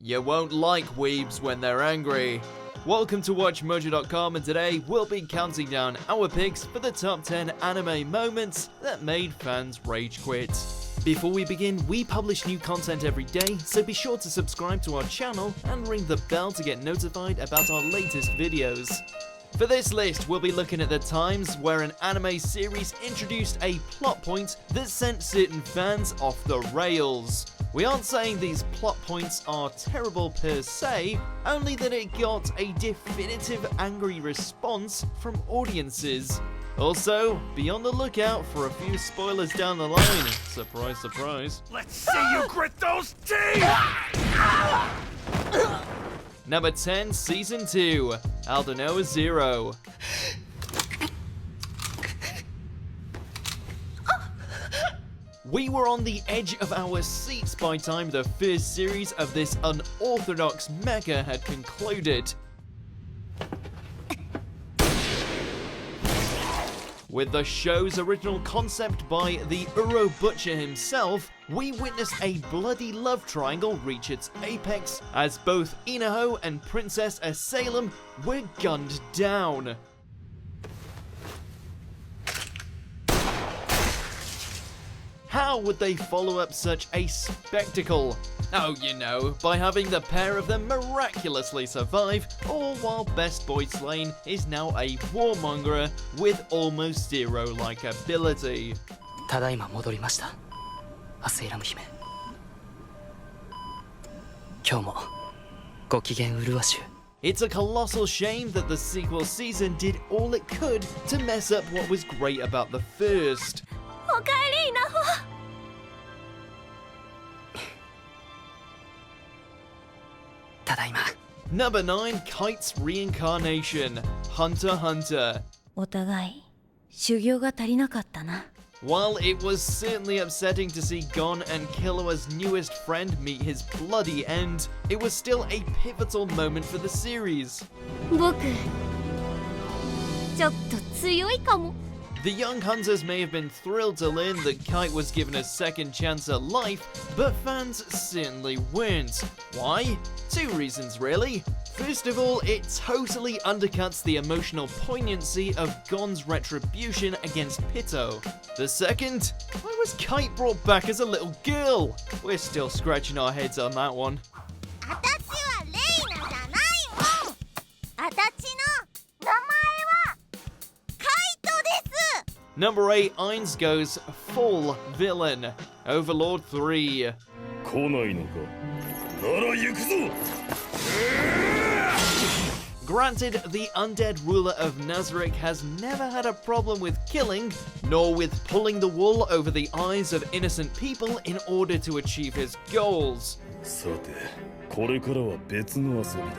You won't like weebs when they're angry. Welcome to WatchMojo.com, and today we'll be counting down our picks for the top 10 anime moments that made fans rage quit. Before we begin, we publish new content every day, so be sure to subscribe to our channel and ring the bell to get notified about our latest videos. For this list, we'll be looking at the times where an anime series introduced a plot point that sent certain fans off the rails. We aren't saying these plot points are terrible per se, only that it got a definitive angry response from audiences. Also, be on the lookout for a few spoilers down the line. Surprise, surprise. Let's see you grit those teeth! Number 10, Season 2, Aldnoah.Zero. We were on the edge of our seats by the time the first series of this unorthodox mecha had concluded. With the show's original concept by the Uro Butcher himself, we witnessed a bloody love triangle reach its apex as both Inaho and Princess Salem were gunned down. How would they follow up such a spectacle? Oh, you know, by having the pair of them miraculously survive, all while Best Boy Slane is now a warmonger with almost zero-like ability. ただいま戻りました。アセイラム姫。今日もご機嫌うるわしゅう。 It's a colossal shame that the sequel season did all it could to mess up what was great about the first. おかえり、稲穂。ただいま。 Number 9, Kite's Reincarnation, Hunter x Hunter. お互い修行が足りなかったな。 While it was certainly upsetting to see Gon and Killua's newest friend meet his bloody end, it was still a pivotal moment for the series. 僕ちょっと強いかも。 The young hunters may have been thrilled to learn that Kite was given a second chance at life, but fans certainly weren't. Why? Two reasons really. First of all, it totally undercuts the emotional poignancy of Gon's retribution against Pitto. The second, why was Kite brought back as a little girl? We're still scratching our heads on that one. 私はレイナじゃないもん。私の名前はカイトです。 Number 8, Ainz goes full villain, Overlord 3. 来ないのか。なら行くぞ。 Granted, the undead ruler of Nazarick has never had a problem with killing, nor with pulling the wool over the eyes of innocent people in order to achieve his goals. さて、これからは別の遊びだ。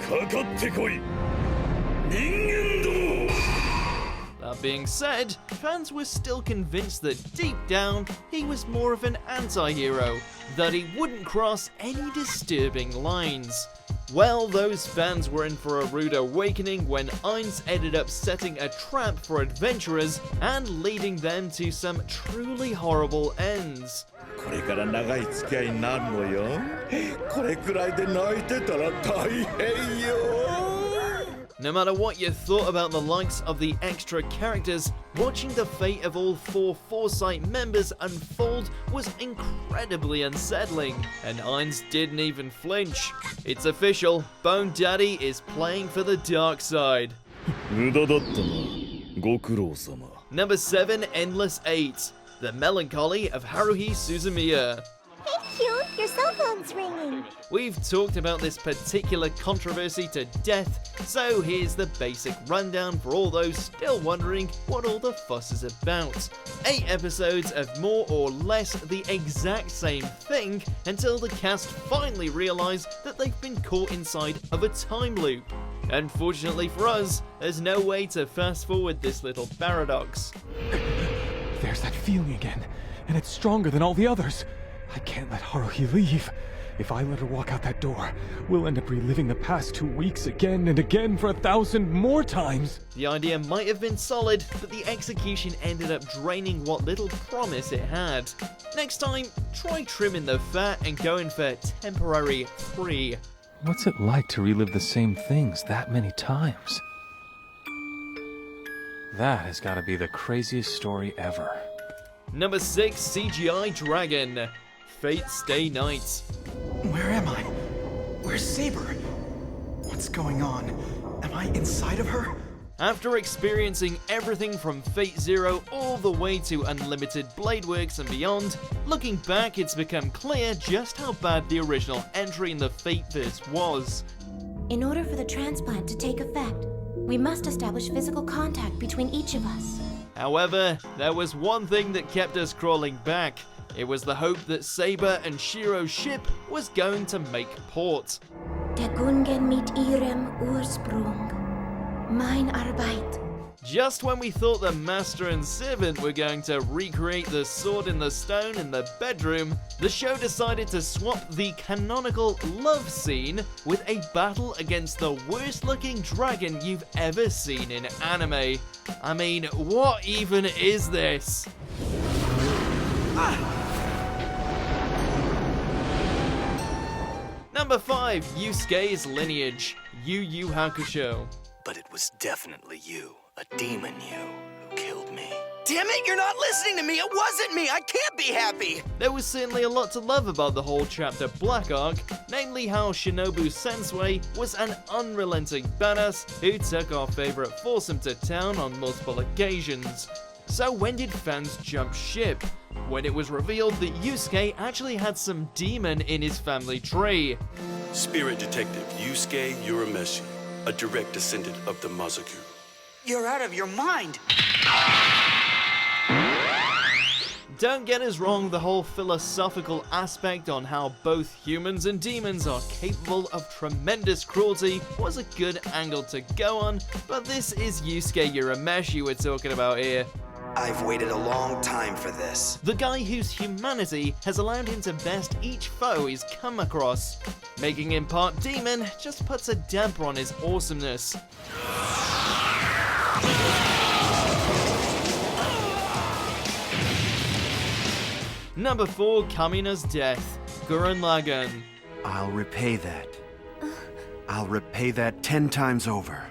かかってこい。人間ども。 That being said, fans were still convinced that deep down, he was more of an anti-hero, that he wouldn't cross any disturbing lines. Well, those fans were in for a rude awakening when Ainz ended up setting a trap for adventurers and leading them to some truly horrible ends. これから長い付き合いになるのよ。これくらいで泣いてたら大変よ。 No matter what you thought about the likes of the extra characters, watching the fate of all 4 Foresight members unfold was incredibly unsettling, and Ainz didn't even flinch. It's official, Bone Daddy is playing for the dark side. 無駄だったな。ご苦労様。 Number 7, Endless 8, The Melancholy of Haruhi Suzumiya. Hey, cute, your cell phone's ringing. We've talked about this particular controversy to death, so here's the basic rundown for all those still wondering what all the fuss is about. 8 episodes of more or less the exact same thing until the cast finally realise that they've been caught inside of a time loop. Unfortunately for us, there's no way to fast forward this little paradox. There's that feeling again, and it's stronger than all the others. I can't let Haruhi leave. If I let her walk out that door, we'll end up reliving the past 2 weeks again and again for 1,000 more times. The idea might have been solid, but the execution ended up draining what little promise it had. Next time, try trimming the fat and going for temporary free. What's it like to relive the same things that many times? That has got to be the craziest story ever. Number 6, CGI Dragon. Fate Stay Night. Where am I? Where's Saber? What's going on? Am I inside of her? After experiencing everything from Fate Zero all the way to Unlimited Blade Works and beyond, looking back it's become clear just how bad the original entry in the Fateverse was. In order for the transplant to take effect, we must establish physical contact between each of us. However, there was one thing that kept us crawling back. It was the hope that Saber and Shiro's ship was going to make port. Der Gungen mit ihrem Ursprung. Mein Arbeit. Just when we thought the master and servant were going to recreate the sword in the stone in the bedroom, the show decided to swap the canonical love scene with a battle against the worst looking dragon you've ever seen in anime. I mean, what even is this? Number 5, Yusuke's Lineage, Yu Hakusho. But it was definitely you, a demon you, who killed me. Damn it, you're not listening to me! It wasn't me! I can't be happy! There was certainly a lot to love about the whole Chapter Black arc, namely how Shinobu Sensei was an unrelenting badass who took our favorite foursome to town on multiple occasions. So when did fans jump ship? When it was revealed that Yusuke actually had some demon in his family tree. Spirit Detective Yusuke Urameshi, a direct descendant of the Mazaku. You're out of your mind! Don't get us wrong, the whole philosophical aspect on how both humans and demons are capable of tremendous cruelty was a good angle to go on, but this is Yusuke Urameshi we're talking about here. I've waited a long time for this. The guy whose humanity has allowed him to best each foe he's come across. Making him part demon just puts a damper on his awesomeness. Number 4, Kamina's death, Gurren Lagann. I'll repay that. I'll repay that 10 times over.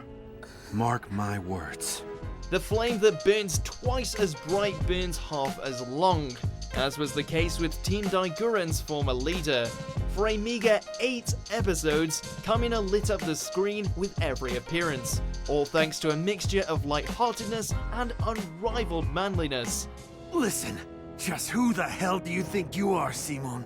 Mark my words. The flame that burns twice as bright burns half as long, as was the case with Team Daiguren's former leader. For a meager 8 episodes, Kamina lit up the screen with every appearance, all thanks to a mixture of lightheartedness and unrivaled manliness. Listen, just who the hell do you think you are, Simon?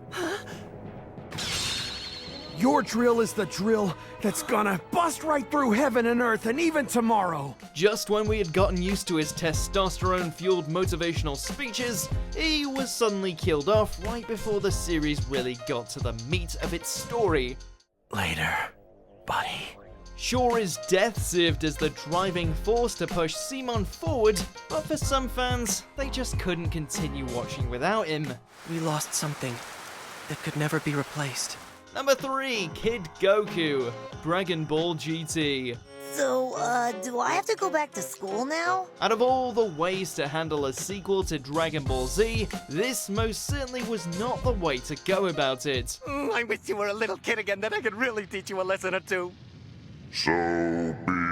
Your drill is the drill that's gonna bust right through heaven and earth and even tomorrow. Just when we had gotten used to his testosterone-fueled motivational speeches, he was suddenly killed off right before the series really got to the meat of its story. Later, buddy. Sure, his death served as the driving force to push Simon forward, but for some fans, they just couldn't continue watching without him. We lost something that could never be replaced. Number 3, Kid Goku, Dragon Ball GT. So, do I have to go back to school now? Out of all the ways to handle a sequel to Dragon Ball Z, this most certainly was not the way to go about it. I wish you were a little kid again, then I could really teach you a lesson or two. So be it.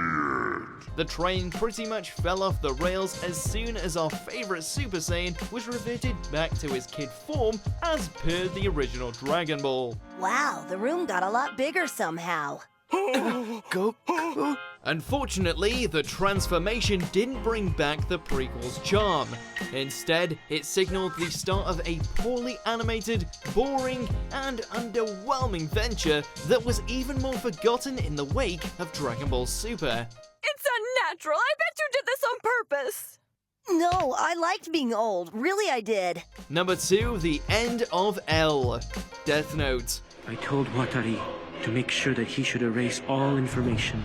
The train pretty much fell off the rails as soon as our favorite Super Saiyan was reverted back to his kid form as per the original Dragon Ball. Wow, the room got a lot bigger somehow. Goku? Unfortunately, the transformation didn't bring back the prequel's charm. Instead, it signaled the start of a poorly animated, boring, and underwhelming venture that was even more forgotten in the wake of Dragon Ball Super. It's unnatural. I bet you did this on purpose. No, I liked being old. Really, I did. Number 2, The End of L, Death Note. I told Watari to make sure that he should erase all information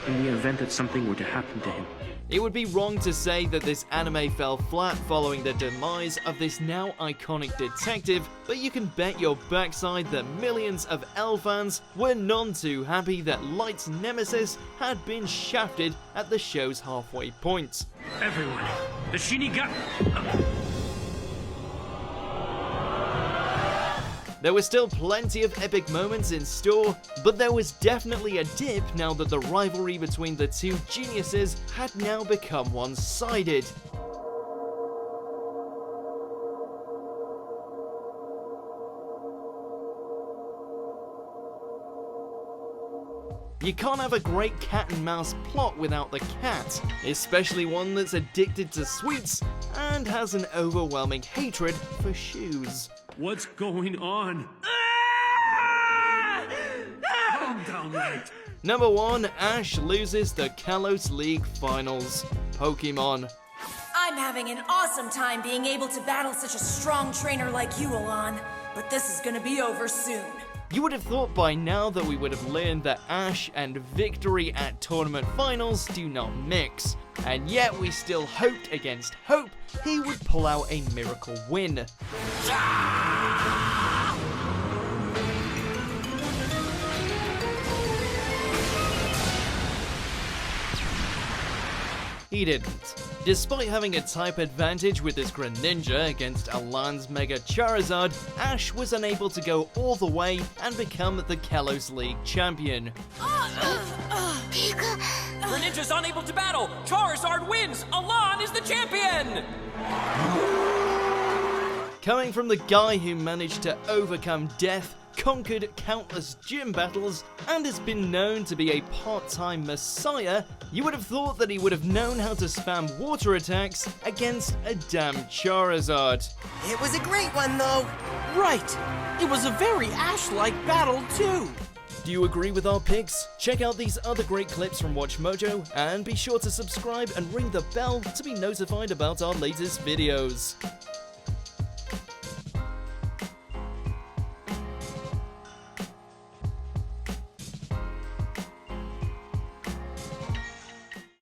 in the event that something were to happen to him. It would be wrong to say that this anime fell flat following the demise of this now iconic detective, but you can bet your backside that millions of L fans were none too happy that Light's nemesis had been shafted at the show's halfway point. Everyone, the Shinigami... There were still plenty of epic moments in store, but there was definitely a dip now that the rivalry between the two geniuses had now become one-sided. You can't have a great cat and mouse plot without the cat, especially one that's addicted to sweets and has an overwhelming hatred for shoes. What's going on? Calm down, Light. Number 1, Ash loses the Kalos League Finals. Pokemon. I'm having an awesome time being able to battle such a strong trainer like you, Alon, but this is gonna be over soon. You would have thought by now that we would have learned that Ash and victory at tournament finals do not mix, and yet we still hoped against hope he would pull out a miracle win. He didn't. Despite having a type advantage with his Greninja against Alon's Mega Charizard, Ash was unable to go all the way and become the Kalos League champion. Greninja's unable to battle! Charizard wins! Alon is the champion! Coming from the guy who managed to overcome death, conquered countless gym battles, and has been known to be a part-time messiah, you would have thought that he would have known how to spam water attacks against a damn Charizard. It was a great one, though. Right! It was a very Ash-like battle, too! Do you agree with our picks? Check out these other great clips from WatchMojo, and be sure to subscribe and ring the bell to be notified about our latest videos.